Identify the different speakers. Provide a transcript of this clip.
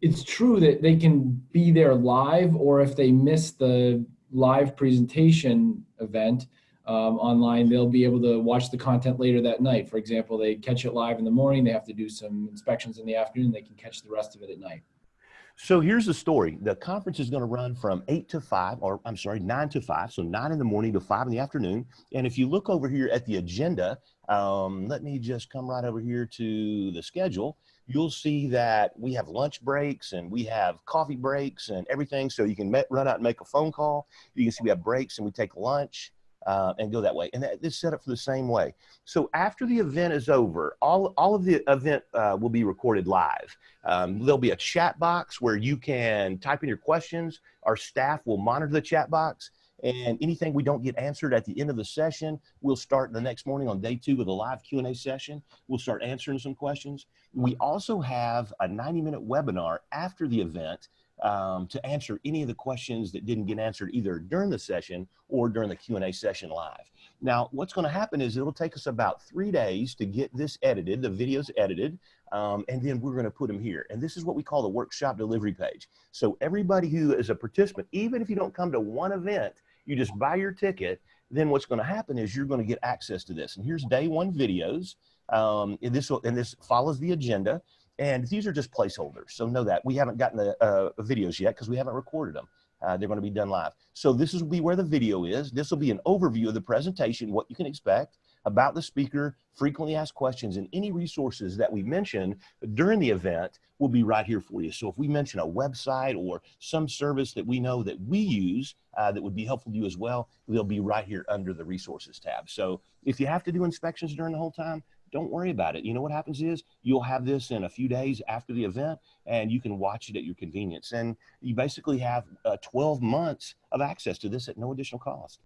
Speaker 1: it's true that they can be there live, or if they miss the live presentation event online, they'll be able to watch the content later that night. For example, they catch it live in the morning, they have to do some inspections in the afternoon, they can catch the rest of it at night.
Speaker 2: So here's the story. The conference is going to run from 8 to 5, or I'm sorry, 9 to 5. So 9 in the morning to 5 in the afternoon. And if you look over here at the agenda, let me just come right over here to the schedule. You'll see that we have lunch breaks and we have coffee breaks and everything. So you can run out and make a phone call. You can see we have breaks and we take lunch. And go that way. And that is set up for the same way. So after the event is over, all of the event will be recorded live. There'll be a chat box where you can type in your questions. Our staff will monitor the chat box. And anything we don't get answered at the end of the session, we'll start the next morning on day 2 with a live Q&A session. We'll start answering some questions. We also have a 90-minute webinar after the event to answer any of the questions that didn't get answered either during the session or during the Q&A session live. Now, what's going to happen is it'll take us about 3 days to get this edited, the videos edited, and then we're going to put them here. And this is what we call the workshop delivery page. So everybody who is a participant, even if you don't come to one event, you just buy your ticket, then what's going to happen is you're going to get access to this. And here's day 1 videos, and this follows the agenda. And these are just placeholders. So know that we haven't gotten the videos yet because we haven't recorded them. They're going to be done live. So this will be where the video is. This will be an overview of the presentation, what you can expect about the speaker, frequently asked questions, and any resources that we mention during the event will be right here for you. So if we mention a website or some service that we know that we use that would be helpful to you as well, they'll be right here under the resources tab. So if you have to do inspections during the whole time, don't worry about it. You know what happens is you'll have this in a few days after the event and you can watch it at your convenience. And you basically have 12 months of access to this at no additional cost.